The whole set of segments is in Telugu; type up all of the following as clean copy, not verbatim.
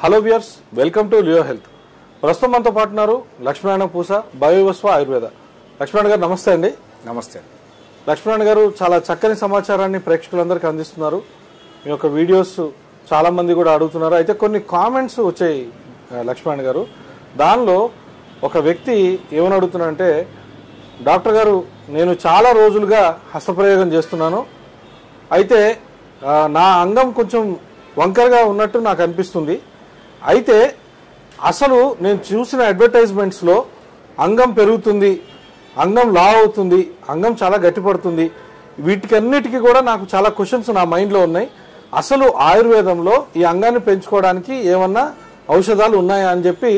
Hello viewers, welcome to Leo health. ప్రస్తుతం మనతో పాటు ఉన్నారు లక్ష్మీనారాయణ పూస, బయోవిశ్వ ఆయుర్వేద. లక్ష్మీనారాయణ గారు నమస్తే అండి. నమస్తే. లక్ష్మీనారాయణ గారు చాలా చక్కని సమాచారాన్ని ప్రేక్షకులందరికీ అందిస్తున్నారు. మీ యొక్క వీడియోస్ చాలా మంది కూడా అడుగుతున్నారు. అయితే కొన్ని కామెంట్స్ వచ్చాయి లక్ష్మీనారాయణ గారు. దానిలో ఒక వ్యక్తి ఏమని అడుగుతున్నారంటే, డాక్టర్ గారు నేను చాలా రోజులుగా హస్తప్రయోగం చేస్తున్నాను, అయితే నా అంగం కొంచెం వంకరగా ఉన్నట్టు నాకు అనిపిస్తుంది. అయితే అసలు నేను చూసిన అడ్వర్టైజ్మెంట్స్లో అంగం పెరుగుతుంది, అంగం లావ్ అవుతుంది, అంగం చాలా గట్టిపడుతుంది, వీటికన్నిటికీ కూడా నాకు చాలా క్వశ్చన్స్ నా మైండ్లో ఉన్నాయి. అసలు ఆయుర్వేదంలో ఈ అంగాన్ని పెంచుకోవడానికి ఏమన్నా ఔషధాలు ఉన్నాయా అని చెప్పి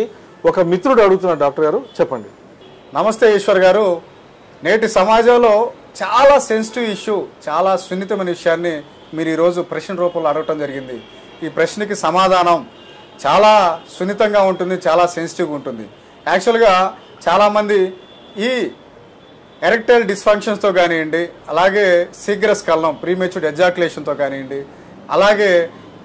ఒక మిత్రుడు అడుగుతున్నాడు. డాక్టర్ గారు చెప్పండి. నమస్తే ఈశ్వర్ గారు. నేటి సమాజంలో చాలా సెన్సిటివ్ ఇష్యూ, చాలా సున్నితమైన విషయాన్ని మీరు ఈరోజు ప్రశ్న రూపంలో అడగటం జరిగింది. ఈ ప్రశ్నకి సమాధానం చాలా సున్నితంగా ఉంటుంది, చాలా సెన్సిటివ్గా ఉంటుంది. యాక్చువల్గా చాలామంది ఈ ఎరెక్టైల్ డిస్ఫంక్షన్స్తో కానివ్వండి, అలాగే శీఘ్రస్ఖలనం ప్రీమెచ్యూర్డ్ ఎజాక్యులేషన్తో కానివ్వండి, అలాగే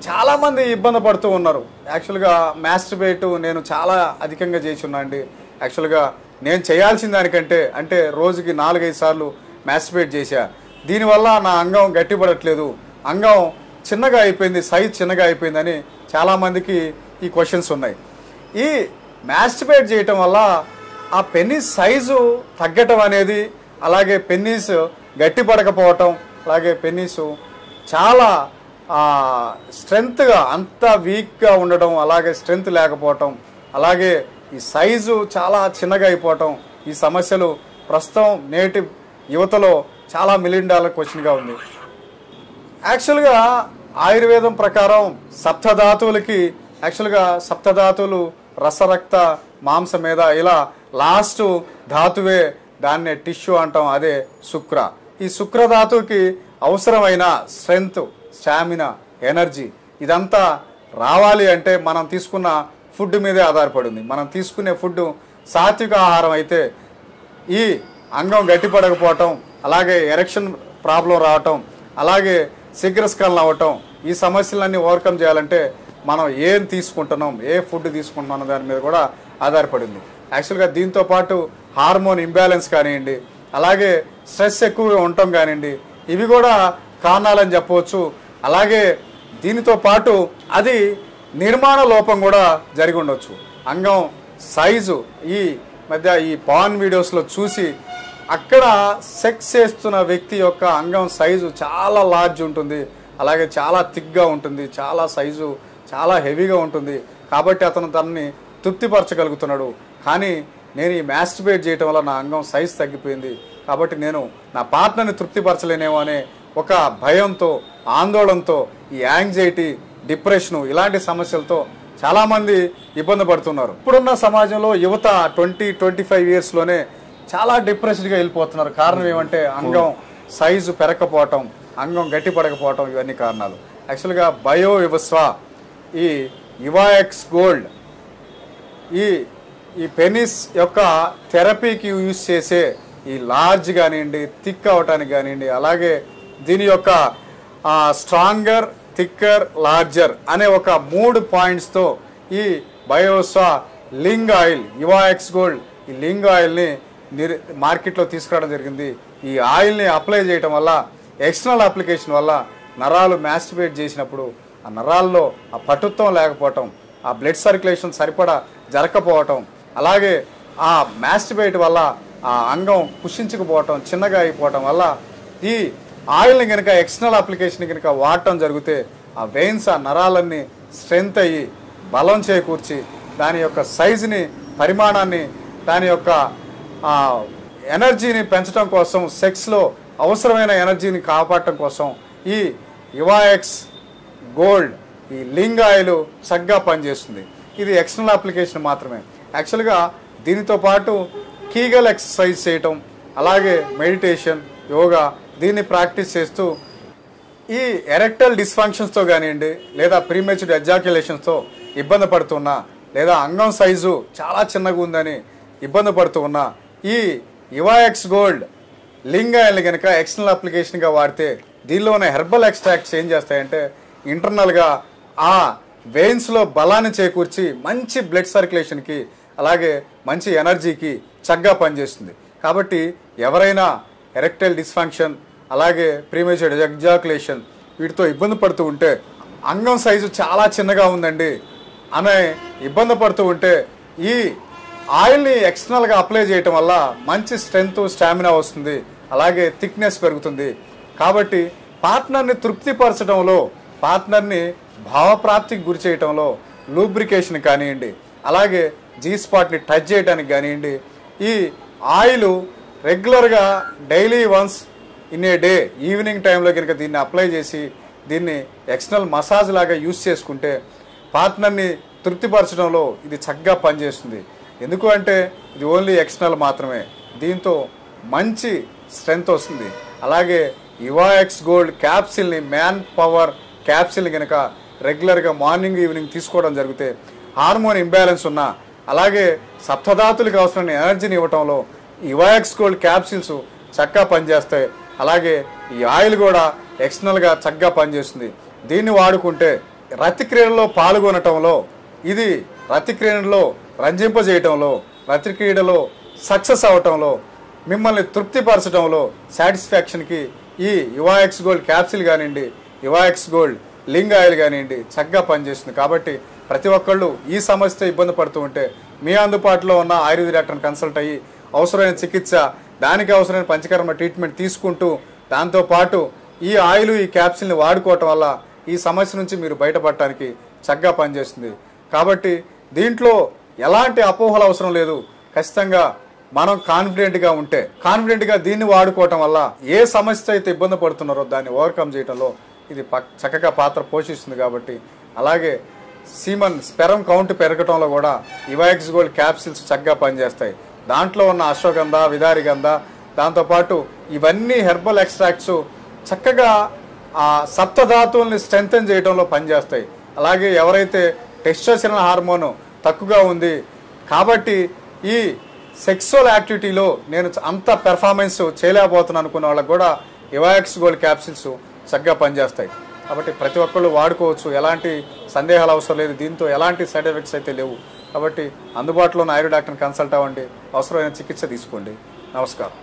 చాలామంది ఇబ్బంది పడుతూ ఉన్నారు. యాక్చువల్గా మాస్టర్బేట్ నేను చాలా అధికంగా చేసి ఉన్నా అండి. యాక్చువల్గా నేను చేయాల్సిన దానికంటే అంటే రోజుకి 4-5 సార్లు మాస్టర్బేట్ చేశా. దీనివల్ల నా అంగం గట్టిపడట్లేదు, అంగం చిన్నగా అయిపోయింది, సైజ్ చిన్నగా అయిపోయిందని చాలామందికి ఈ క్వశ్చన్స్ ఉన్నాయి. ఈ మాస్టర్బేట్ చేయటం వల్ల ఆ పెన్నిస్ సైజు తగ్గటం అనేది, అలాగే పెన్నిస్ గట్టిపడకపోవటం, అలాగే పెన్నిస్ చాలా స్ట్రెంగ్త్గా అంత వీక్గా ఉండడం, అలాగే స్ట్రెంగ్త్ లేకపోవటం, అలాగే ఈ సైజు చాలా చిన్నగా అయిపోవటం, ఈ సమస్యలు ప్రస్తుతం నేటి యువతలో చాలా $1 మిలియన్ క్వశ్చన్గా ఉంది. యాక్చువల్గా ఆయుర్వేదం ప్రకారం సప్తధాతువులకి యాక్చువల్గా సప్తధాతువులు రసరక్త మాంస మీద ఇలా లాస్ట్ ధాతువే దాన్నే టిష్యూ అంటాం, అదే శుక్ర. ఈ శుక్రధాతువుకి అవసరమైన స్ట్రెంగ్త్, స్టామినా, ఎనర్జీ ఇదంతా రావాలి అంటే మనం తీసుకున్న ఫుడ్ మీదే ఆధారపడింది. మనం తీసుకునే ఫుడ్ సాత్విక ఆహారం అయితే ఈ అంగం గట్టిపడకపోవటం, అలాగే ఎరెక్షన్ ప్రాబ్లం రావటం, అలాగే శీఘ్రస్ఖలనం అవ్వటం, ఈ సమస్యలన్నీ ఓవర్కమ్ చేయాలంటే మనం ఏం తీసుకుంటున్నాం, ఏ ఫుడ్ తీసుకుంటున్నాం దాని మీద కూడా ఆధారపడింది. యాక్చువల్గా దీంతో పాటు హార్మోన్ ఇంబ్యాలెన్స్ కానివ్వండి, అలాగే స్ట్రెస్ ఎక్కువగా ఉండటం కానివ్వండి, ఇవి కూడా కారణాలని చెప్పవచ్చు. అలాగే దీనితో పాటు అది నిర్మాణ లోపం కూడా జరిగి ఉండొచ్చు. అంగం సైజు ఈ మధ్య ఈ పాన్ వీడియోస్లో చూసి అక్కడ సెక్స్ చేస్తున్న వ్యక్తి యొక్క అంగం సైజు చాలా లార్జ్ ఉంటుంది, అలాగే చాలా థిక్గా ఉంటుంది, చాలా సైజు చాలా హెవీగా ఉంటుంది. కాబట్టి అతను తనని తృప్తిపరచగలుగుతున్నాడు. కానీ నేను ఈ మాస్టర్బేట్ చేయటం వల్ల నా అంగం సైజు తగ్గిపోయింది, కాబట్టి నేను నా పార్ట్నర్ని తృప్తిపరచలేనేమో అనే ఒక భయంతో, ఆందోళనతో, ఈ యాంగ్జైటీ, డిప్రెషను ఇలాంటి సమస్యలతో చాలామంది ఇబ్బంది పడుతున్నారు. ఇప్పుడున్న సమాజంలో యువత 20-25 ఇయర్స్లోనే చాలా డిప్రెస్డ్గా వెళ్ళిపోతున్నారు. కారణం ఏమంటే అంగం సైజు పెరగకపోవటం, అంగం గట్టిపడకపోవటం, ఇవన్నీ కారణాలు. యాక్చువల్గా బయోవిశ్వ ఈ యువాఎక్స్ గోల్డ్ ఈ పెనిస్ యొక్క థెరపీకి యూజ్ చేసే ఈ లార్జ్ కానివ్వండి, థిక్ అవటానికి కానివ్వండి, అలాగే దీని యొక్క స్ట్రాంగర్, థిక్కర్, లార్జర్ అనే ఒక 3 పాయింట్స్తో ఈ బయోవిశ్వ లింగ్ ఆయిల్, యువాఎక్స్ గోల్డ్ ఈ లింగ్ ఆయిల్ని మార్కెట్లో తీసుకురావడం జరిగింది. ఈ ఆయిల్ని అప్లై చేయటం వల్ల, ఎక్స్టర్నల్ అప్లికేషన్ వల్ల నరాలు మాస్టర్బేట్ చేసినప్పుడు ఆ నరాల్లో ఆ పటుత్వం లేకపోవటం, ఆ బ్లడ్ సర్క్యులేషన్ సరిపడా జరగకపోవటం, అలాగే ఆ మాస్టర్బేట్ వల్ల ఆ అంగం కుషించకపోవటం, చిన్నగా అయిపోవటం వల్ల ఈ ఆయిల్ని కనుక ఎక్స్టర్నల్ అప్లికేషన్ కనుక వాడటం జరిగితే ఆ వెయిన్స్, ఆ నరాలన్నీ స్ట్రెంగ్త్ అయ్యి బలం చేకూర్చి దాని యొక్క సైజుని, పరిమాణాన్ని, దాని యొక్క ఎనర్జీని పెంచడం కోసం, సెక్స్లో అవసరమైన ఎనర్జీని కాపాడటం కోసం ఈ యువాఎక్స్ గోల్డ్ ఈ లింగ్ ఆయిల్ చక్కగా పనిచేస్తుంది. ఇది ఎక్స్టర్నల్ అప్లికేషన్ మాత్రమే. యాక్చువల్గా దీనితో పాటు కీగల్ ఎక్సర్సైజ్ చేయటం, అలాగే మెడిటేషన్, యోగా దీన్ని ప్రాక్టీస్ చేస్తూ ఈ ఎరెక్టైల్ డిస్ఫంక్షన్స్తో కానివ్వండి, లేదా ప్రీమెచ్యూర్డ్ ఎజాక్యులేషన్స్తో ఇబ్బంది పడుతున్నా, లేదా అంగం సైజు చాలా చిన్నగా ఉందని ఇబ్బంది పడుతూ ఉన్నా ఈ యువాఎక్స్ గోల్డ్ లింగ్ ఆయిల్ని కనుక ఎక్స్టర్నల్ అప్లికేషన్గా వాడితే దీనిలో ఉన్న హెర్బల్ ఎక్స్ట్రాక్ట్స్ ఏం చేస్తాయంటే ఇంటర్నల్గా ఆ వెయిన్స్లో బలాన్ని చేకూర్చి మంచి బ్లడ్ సర్క్యులేషన్కి అలాగే మంచి ఎనర్జీకి చక్కగా పనిచేస్తుంది. కాబట్టి ఎవరైనా ఎరెక్టైల్ డిస్ఫంక్షన్ అలాగే ప్రీమేచర్ ఎజాక్యులేషన్ వీటితో ఇబ్బంది పడుతూ ఉంటే, అంగం సైజు చాలా చిన్నగా ఉందండి అనే ఇబ్బంది పడుతూ ఉంటే ఈ ఆయిల్ని ఎక్స్టర్నల్గా అప్లై చేయటం వల్ల మంచి స్ట్రెంగ్త్ స్టామినా వస్తుంది, అలాగే థిక్నెస్ పెరుగుతుంది. కాబట్టి పార్ట్నర్ని తృప్తిపరచడంలో, పార్ట్నర్ని భావప్రాప్తికి గురి చేయటంలో లూబ్రికేషన్ కానివ్వండి, అలాగే జీ స్పాట్ని టచ్ చేయడానికి కానివ్వండి, ఈ ఆయిల్ రెగ్యులర్గా daily once in a day evening టైంలో కనుక దీన్ని అప్లై చేసి దీన్ని ఎక్స్టర్నల్ మసాజ్ లాగా యూస్ చేసుకుంటే పార్ట్నర్ని తృప్తిపరచడంలో ఇది చక్కగా పనిచేస్తుంది. ఎందుకు అంటే ఇది ఓన్లీ ఎక్స్టర్నల్ మాత్రమే, దీంతో మంచి స్ట్రెంగ్త్ వస్తుంది. అలాగే యువాఎక్స్ గోల్డ్ క్యాప్సిల్ని, మ్యాన్ పవర్ క్యాప్సిల్ని కనుక రెగ్యులర్గా మార్నింగ్ ఈవినింగ్ తీసుకోవడం జరిగితే హార్మోన్ ఇంబ్యాలెన్స్ ఉన్నా, అలాగే సప్తధాతులకు అవసరమైన ఎనర్జీని ఇవ్వటంలో యువాఎక్స్ గోల్డ్ క్యాప్సిల్స్ చక్కగా పనిచేస్తాయి. అలాగే ఈ ఆయిల్ కూడా ఎక్స్టర్నల్గా చక్కగా పనిచేస్తుంది. దీన్ని వాడుకుంటే రతి క్రీడలో పాల్గొనటంలో, ఇది రతి క్రీడలో రంజింపజేయటంలో, రతి క్రీడలో సక్సెస్ అవటంలో, మిమ్మల్ని తృప్తిపరచడంలో, సాటిస్ఫాక్షన్కి ఈ యువాఎక్స్ గోల్డ్ క్యాప్సిల్ కానివ్వండి, యువాఎక్స్ గోల్డ్ లింగ్ ఆయిల్ కానివ్వండి చక్కగా పనిచేస్తుంది. కాబట్టి ప్రతి ఒక్కళ్ళు ఈ సమస్యతో ఇబ్బంది పడుతూ ఉంటే మీ అందుబాటులో ఉన్న ఆయుర్వేద డాక్టర్ని కన్సల్ట్ అయ్యి అవసరమైన చికిత్స, దానికి అవసరమైన పంచకర్మ ట్రీట్మెంట్ తీసుకుంటూ దాంతోపాటు ఈ ఆయిల్, ఈ క్యాప్సిల్ని వాడుకోవటం వల్ల ఈ సమస్య నుంచి మీరు బయటపడటానికి చక్కగా పనిచేస్తుంది. కాబట్టి దీంట్లో ఎలాంటి అపోహలు అవసరం లేదు. ఖచ్చితంగా మనం కాన్ఫిడెంట్గా ఉంటే, కాన్ఫిడెంట్గా దీన్ని వాడుకోవటం వల్ల ఏ సమస్య అయితే ఇబ్బంది పడుతున్నారో దాన్ని ఓవర్కమ్ చేయడంలో ఇది చక్కగా పాత్ర పోషిస్తుంది. కాబట్టి అలాగే స్పెరం కౌంట్ పెరగటంలో కూడా యువాఎక్స్ గోల్డ్ క్యాప్సిల్స్ చక్కగా పనిచేస్తాయి. దాంట్లో ఉన్న అశ్వగంధ, విదారిగంధ, దాంతోపాటు ఇవన్నీ హెర్బల్ ఎక్స్ట్రాక్ట్స్ చక్కగా ఆ సప్తధాతువుల్ని స్ట్రెంథెన్ చేయడంలో పనిచేస్తాయి. అలాగే ఎవరైతే టెస్టోస్టెరాన్ హార్మోన్ తక్కువగా ఉంది కాబట్టి ఈ సెక్సువల్ యాక్టివిటీలో నేను అంత పెర్ఫార్మెన్స్ చేయలేకపోతున్నాను అనుకున్న వాళ్ళకు కూడా యువాఎక్స్ గోల్డ్ క్యాప్సిల్స్ చక్కగా పనిచేస్తాయి. కాబట్టి ప్రతి ఒక్కళ్ళు వాడుకోవచ్చు, ఎలాంటి సందేహాలు అవసరం లేదు, దీంతో ఎలాంటి సైడ్ ఎఫెక్ట్స్ అయితే లేవు. కాబట్టి అందుబాటులో ఉన్న ఆయుర్వేద డాక్టర్ని కన్సల్ట్ అవ్వండి, అవసరమైన చికిత్స తీసుకోండి. నమస్కారం.